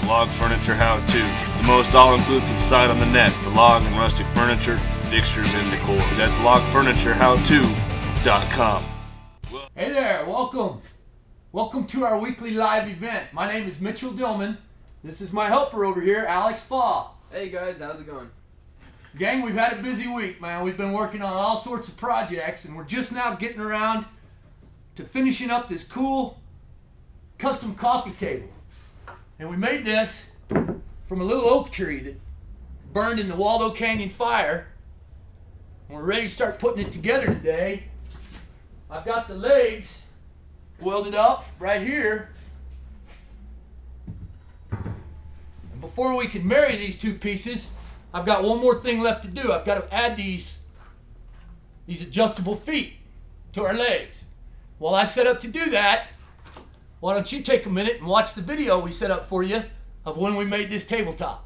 Log Furniture How To, the most all-inclusive site on the net for log and rustic furniture, fixtures, and decor. That's logfurnitureHowTo.com. Hey there, welcome. Welcome to our weekly live event. My name is Mitchell Dillman. This is my helper over here, Alex Fall. Hey guys, how's it going? Gang, we've had a busy week, man. We've been working on all sorts of projects, and we're just now getting around to finishing up this cool custom coffee table. And we made this from a little oak tree that burned in the Waldo Canyon fire. And we're ready to start putting it together today. I've got the legs welded up right here. And before we can marry these two pieces, I've got one more thing left to do. I've got to add these adjustable feet to our legs. While I set up to do that, why don't you take a minute and watch the video we set up for you of when we made this tabletop.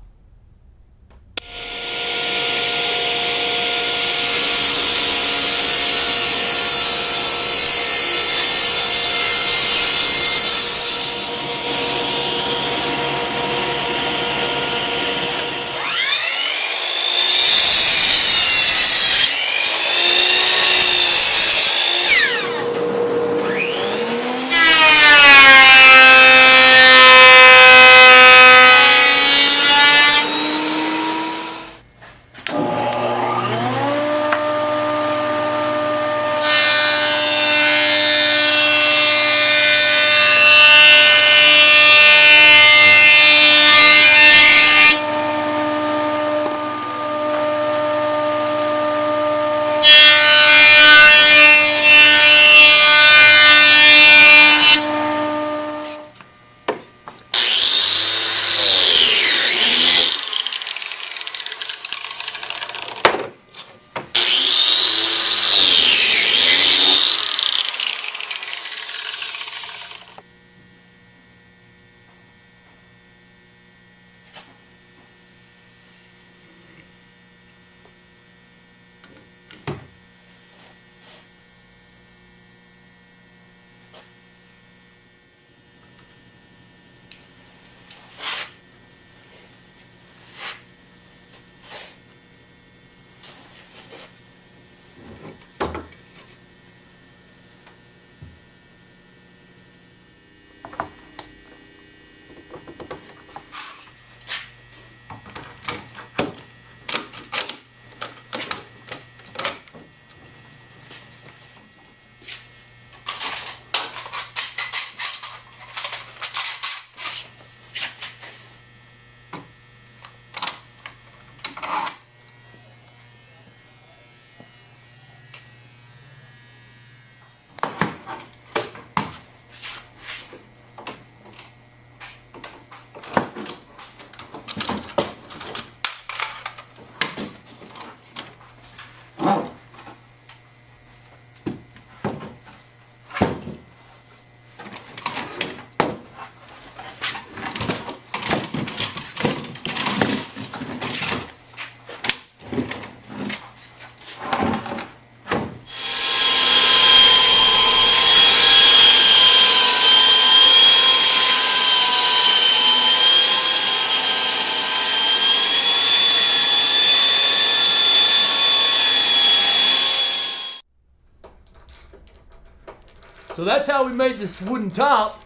So that's how we made this wooden top.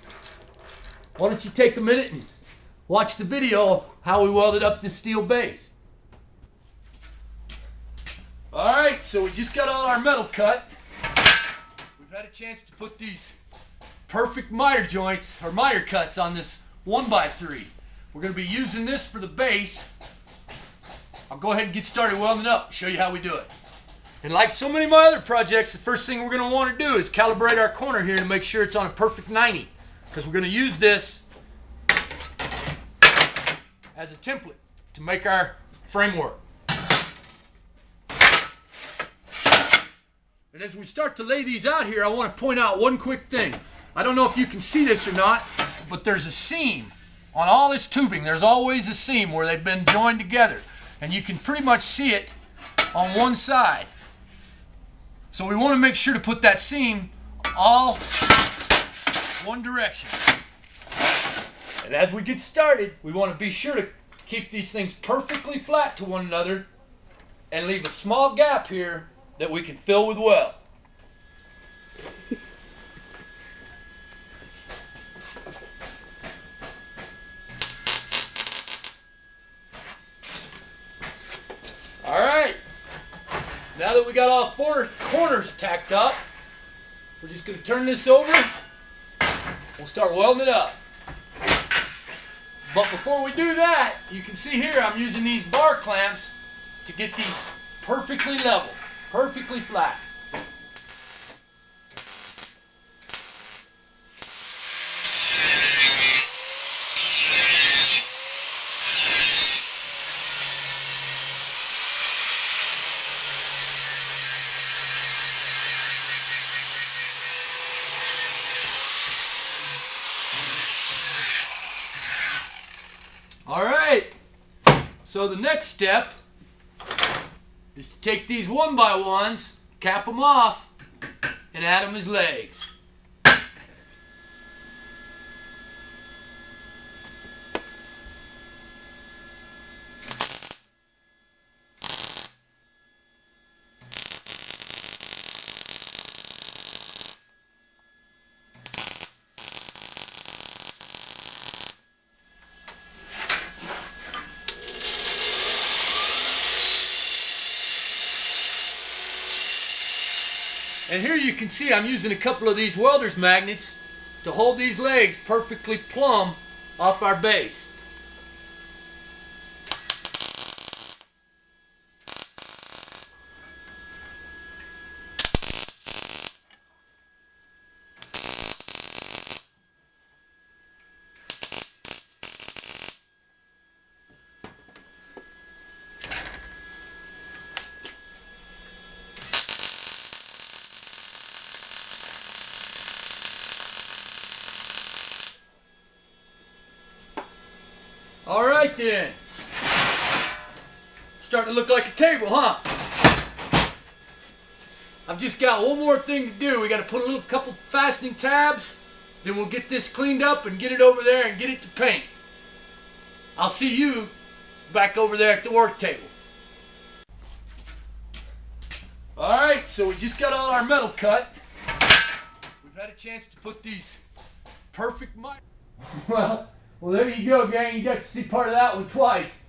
Why don't you take a minute and watch the video of how we welded up this steel base. Alright, so we just got all our metal cut. We've had a chance to put these perfect miter joints, or miter cuts, on this 1x3. We're going to be using this for the base. I'll go ahead and get started welding up, show you how we do it. And like so many of my other projects, the first thing we're going to want to do is calibrate our corner here to make sure it's on a perfect 90. Because we're going to use this as a template to make our framework. And as we start to lay these out here, I want to point out one quick thing. I don't know if you can see this or not, but there's a seam on all this tubing. There's always a seam where they've been joined together. And you can pretty much see it on one side. So we want to make sure to put that seam all one direction. And But as we get started, we want to be sure to keep these things perfectly flat to one another and leave a small gap here that we can fill with weld. All right, now that we got all four corners tacked up, we're just going to turn this over. We'll start welding it up. But before we do that, you can see here I'm using these bar clamps to get these perfectly level, perfectly flat. All right, so the next step is to take these 1x1s, cap them off, and add them as legs. And here you can see I'm using a couple of these welder's magnets to hold these legs perfectly plumb off our base. All right then. Starting to look like a table, huh? I've just got one more thing to do. We got to put a couple fastening tabs, then we'll get this cleaned up and get it over there and get it to paint. I'll see you back over there at the work table. All right, so we just got all our metal cut. We've had a chance to put these perfect Well, there you go, gang. You got to see part of that one twice.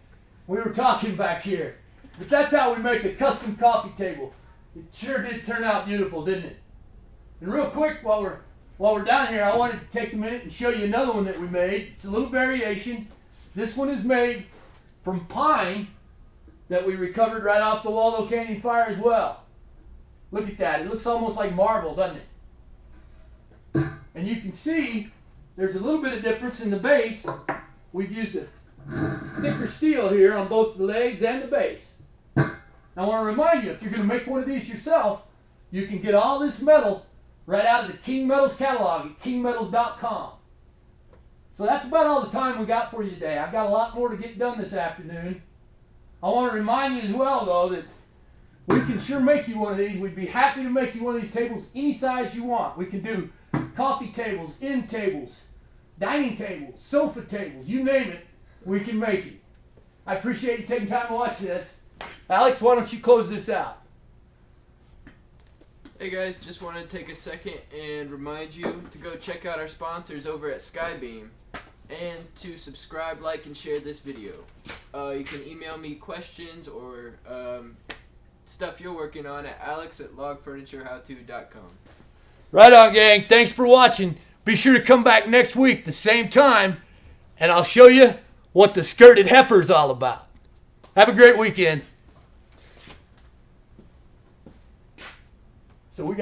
We were talking back here. But that's how we make a custom coffee table. It sure did turn out beautiful, didn't it? And real quick, while we're down here, I wanted to take a minute and show you another one that we made. It's a little variation. This one is made from pine that we recovered right off the Waldo Canyon fire as well. Look at that. It looks almost like marble, doesn't it? And you can see there's a little bit of difference in the base. We've used a thicker steel here on both the legs and the base. Now I want to remind you, if you're going to make one of these yourself, you can get all this metal right out of the King Metals catalog at kingmetals.com. So that's about all the time we got for you today. I've got a lot more to get done this afternoon. I want to remind you as well, though, that we can sure make you one of these. We'd be happy to make you one of these tables any size you want. We can do coffee tables, end tables, dining tables, sofa tables, you name it, we can make it. I appreciate you taking time to watch this. Alex, why don't you close this out? Hey guys, just wanted to take a second and remind you to go check out our sponsors over at Skybeam and to subscribe, like, and share this video. You can email me questions or stuff you're working on at alex@logfurniturehowto.com. Right on, gang. Thanks for watching. Be sure to come back next week the same time, and I'll show you what the skirted heifer's all about. Have a great weekend. So we got